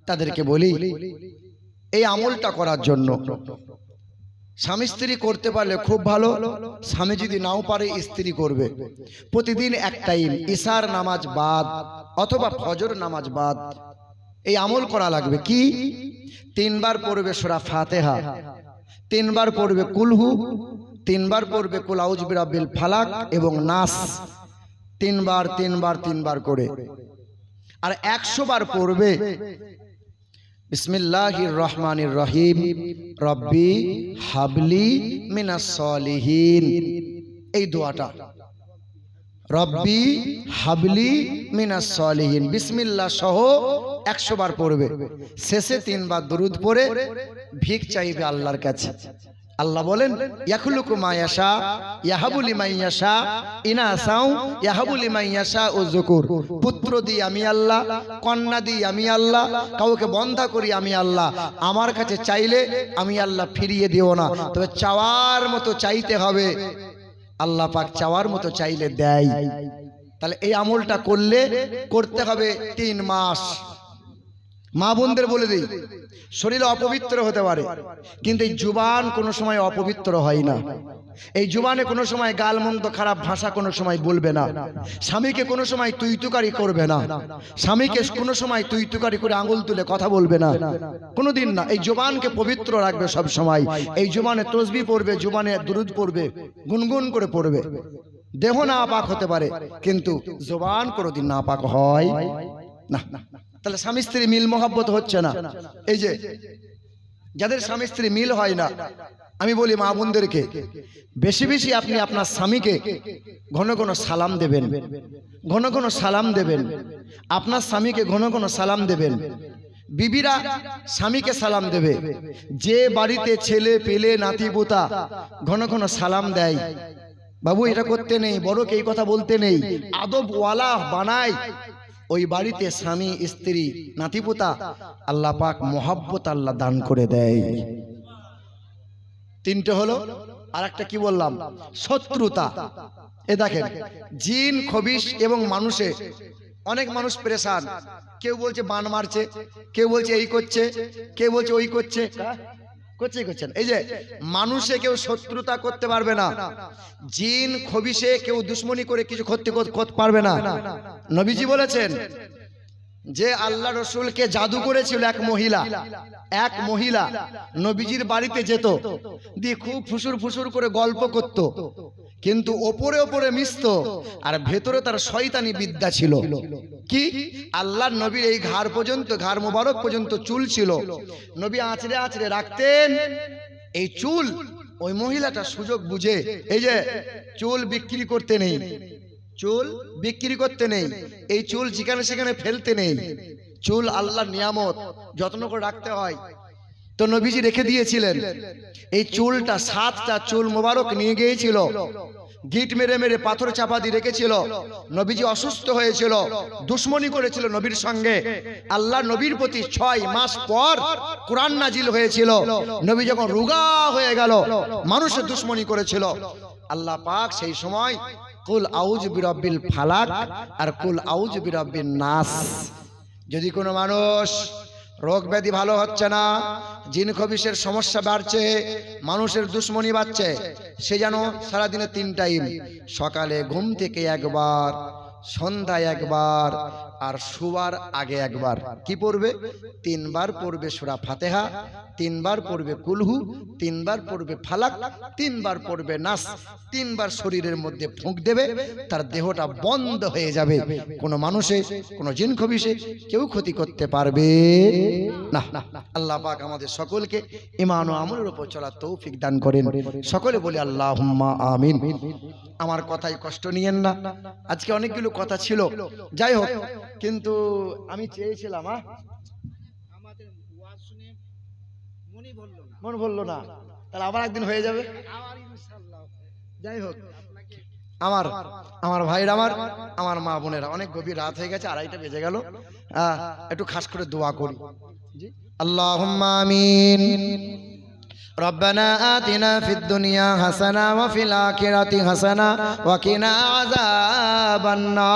তাদেরকে বলি এই আমলটা করার জন্য। স্বামী স্ত্রী করতে পারলে খুব ভালো, স্বামী যদি নাও পারে স্ত্রী করবে। প্রতিদিন এক টাইম ইশার নামাজ বাদ অথবা ফজর নামাজ বাদ এই আমল করা লাগবে। কি? 3 বার পড়বে সূরা ফাতিহা, 3 বার পড়বে কুলহু, 3 বার পড়বে কুল আউযু বিরাব্বিল ফালাক এবং নাস, 3 বার 3 বার 3 বার করে। আর 100 বার পড়বে বিসমিল্লাহির রহমানির রহিম রব্বি হাবলি মিনাস সলিহিন। এই দোয়াটা রব্বি হাবলি মিনাস সলিহিন বিসমিল্লাহ সহ 100 বার পড়বে। শেষে 3 বার দরুদ পড়ে ভিক চাইবে আল্লাহর কাছে। আল্লাহ বলেন ইয়াখলুকু মা ইয়াশা ইয়াহাবু লিমান ইয়াশা ইনাসাউ ইয়াহাবু লিমান ইয়াশা ও যুকুর। পুত্র দিই আমি আল্লাহ, কন্যা দিই আমি আল্লাহ, কাউকে বন্ধা করি আমি আল্লাহ। আমার কাছে চাইলে আমি আল্লাহ ফিরিয়ে দিও না, তবে চাওয়ার মতো চাইতে হবে। আল্লাহ পাক চাওয়ার মতো চাইলে দেয়। তাহলে এই আমলটা করতে হবে 3 মাস। মা বোনদের বলে দিই, শরীর অপবিত্র হতে পারে কিন্তু এই জুবান কোনো সময় অপবিত্র হয় না। এই জুবানে কোনো সময় গালমন্দ খারাপ ভাষা কোনো সময় বলবে না। স্বামীকে কোনো সময় তুইতুকারি করবে না। স্বামীকে কোনো সময় তুইতুকারি করে আঙুল তুলে কথা বলবে না, কোনোদিন না। এই জুবানকে পবিত্র রাখবে সব সময়। এই জুবানে তসবিহ পড়বে, জুবানে দুরূদ পড়বে, গুনগুন করে পড়বে। দেহ নাপাক হতে পারে কিন্তু জুবান কোনোদিন নাপাক হয় না। তাহলে স্বামী স্ত্রী মিল মহব্বত হচ্ছে না। এই যে যাদের স্বামী স্ত্রী মিল হয় না, আমি বলি মা বোনদেরকে বেশি বেশি আপনি আপনার স্বামীকে ঘন ঘন সালাম দেবেন, ঘন ঘন সালাম দেবেন। আপনার স্বামীকে ঘন ঘন সালাম দেবেন। বিবিরা স্বামীকে সালাম দেবে। যে বাড়িতে ছেলে পেলে নাতি পোতা ঘন ঘন সালাম দেয়, বাবু এটা করতে নেই, বড়কে এই কথা বলতে নেই, আদব ওয়ালা বানায়, ওই বাড়িতে স্বামী স্ত্রী নাতিপোতা আল্লাহ পাক মহব্বত আল্লাহ দান করে দেয়। 3টে হলো। আর একটা কি বললাম? শত্রুতা। এ দেখেন জিন খবিশ এবং মানুষে অনেক মানুষ পেরেশান। কেউ বলছে বান মারছে, কেউ বলছে এই করছে, কেউ বলছে ওই করছে, করছেন। এই যে মানুষে কেউ শত্রুতা করতে পারবে না, জিন খবিশে কেউ দুশ্মনী করে কিছু ক্ষতি করতে পারবে না। নবীজি বলেছেন যে আল্লাহ রসুলকে জাদু করেছিল এক মহিলা নবীজির বাড়িতে যেত, দিয়ে খুব ফুসুর ফুসুর করে গল্প করত, কিন্তু ওপরে ওপরে মিশতো আর ভেতরে তার শয়তানি বিদ্যা ছিল। কি? আল্লাহর নবীর এই ঘাড় পর্যন্ত, ঘাড় মোবারক পর্যন্ত চুল ছিল, নবী আঁচড়ে আঁচড়ে রাখতেন এই চুল। ওই মহিলাটা সুযোগ বুঝে, এই যে চুল বিক্রি করতে নেই, চুল বিক্রি করতে নেই, এই চুল যেখানে সেখানে ফেলতে নেই, চুল আল্লাহর নিয়ামত, যত্ন করে রাখতে হয়। তো নবীজি রেখে দিয়েছিলেন এই চুলটা। 7টা চুল মোবারক নিয়ে গিয়েছিল, গিট মেরে মেরে পাথর চাপা দিয়ে রেখেছিল। নবীজি অসুস্থ হয়েছিল, দুশ্মনী করেছিল নবীর সঙ্গে। আল্লাহ নবীর প্রতি 6 মাস পর কোরআন নাজিল হয়েছিল। নবী যখন রোগা হয়ে গেল, মানুষের দুশ্মনী করেছিল, আল্লাহ পাক সেই সময় কুল আউযু বিরাব্বিল ফালাক আর কুল আউযু বিরাব্বিন নাস। যদি কোনো মানুষ রোগ ব্যাধি ভালো হচ্ছে না, জিন খবিশের সমস্যা বাড়ছে, মানুষের দুশ্মনী বাড়ছে, সে যেন সারাদিনে 3 টাইম, সকালে ঘুম থেকে একবার, সন্ধ্যায় একবার, আর শোবার আগে একবার কি পড়বে? 3 বার পড়বে সূরা ফাতিহা, 3 বার পড়বে কুলহু, 3 বার পড়বে ফালাক, 3 বার পড়বে নাস। 3 বার শরীরের মধ্যে ফুঁক দেবে, তার দেহটা বন্ধ হয়ে যাবে। কোনো মানুষে, কোনো জিন খবিশে কেউ ক্ষতি করতে পারবে না। আল্লাহ পাক আমাদের সকলকে ঈমান ও আমলের উপর চলার তৌফিক দান করেন। সকলে বলি আল্লাহুম্মা আমিন। আমার কথাই কষ্ট নিয়েন না, আজকে অনেকগুলো কথা ছিল, যাই হোক, কিন্তু আমি চেয়েছিলাম আমাদের ওয়াজ শুনে মন ভরলো না, তাহলে আবার একদিন হয়ে যাবে। যাই হোক, আমার ভাইরা, আমার মা বোনেরা, অনেক গভীর রাত হয়ে গেছে, 2:30 বেজে গেল, একটু খাস করে দোয়া করি। আল্লাহুম্মা আমিন। ربنا آتنا في الدنيا حسنة وفي الآخرة حسنة وقنا عذاب النار।